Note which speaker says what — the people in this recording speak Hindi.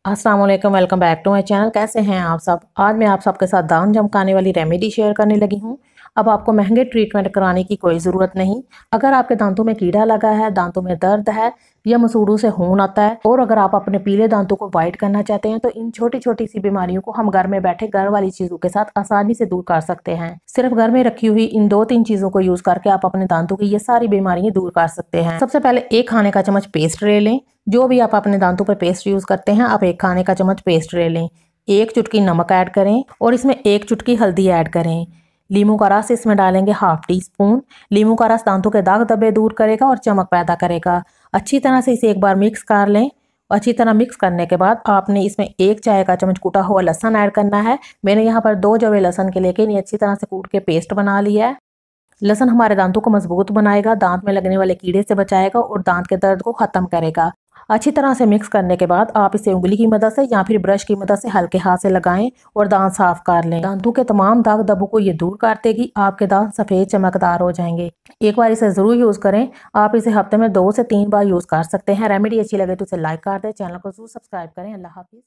Speaker 1: अस्सलाम वालेकुम, welcome back to my channel. कैसे हैं आप सब। आज मैं आप सबके साथ दांत चमकाने वाली रेमेडी शेयर करने लगी हूं। अब आपको महंगे ट्रीटमेंट कराने की कोई ज़रूरत नहीं। अगर आपके दांतों में कीड़ा लगा है, दांतों में दर्द है या मसूड़ों से खून आता है और अगर आप अपने पीले दांतों को वाइट करना चाहते हैं तो इन छोटी छोटी सी बीमारियों को हम घर में बैठे घर वाली चीज़ों के साथ आसानी से दूर कर सकते हैं। सिर्फ घर में रखी हुई इन 2-3 चीज़ों को यूज़ करके आप अपने दांतों की ये सारी बीमारियां दूर कर सकते हैं। सबसे पहले 1 खाने का चम्मच पेस्ट ले लें। जो भी आप अपने दांतों पर पेस्ट यूज़ करते हैं, आप 1 खाने का चम्मच पेस्ट ले लें। 1 चुटकी नमक ऐड करें और इसमें 1 चुटकी हल्दी ऐड करें। लीमू का रस इसमें डालेंगे ½ टी स्पून। लीमू का रस दांतों के दाग धब्बे दूर करेगा और चमक पैदा करेगा। अच्छी तरह से इसे एक बार मिक्स कर लें। अच्छी तरह मिक्स करने के बाद आपने इसमें 1 चाय का चम्मच कूटा हुआ लहसुन ऐड करना है। मैंने यहाँ पर 2 जवे लहसुन के लेके अच्छी तरह से कूट के पेस्ट बना लिया है। लहसुन हमारे दांतों को मजबूत बनाएगा, दांत में लगने वाले कीड़े से बचाएगा और दांत के दर्द को खत्म करेगा। अच्छी तरह से मिक्स करने के बाद आप इसे उंगली की मदद से या फिर ब्रश की मदद से हल्के हाथ से लगाएं और दांत साफ कर लें। दांतों के तमाम दाग धब्बों को ये दूर कर देगी। आपके दांत सफेद चमकदार हो जाएंगे। एक बार इसे जरूर यूज करें। आप इसे हफ्ते में 2 से 3 बार यूज कर सकते हैं। रेमेडी अच्छी लगे तो इसे लाइक कर दें, चैनल को जरूर सब्सक्राइब करें। अल्लाह हाफिज।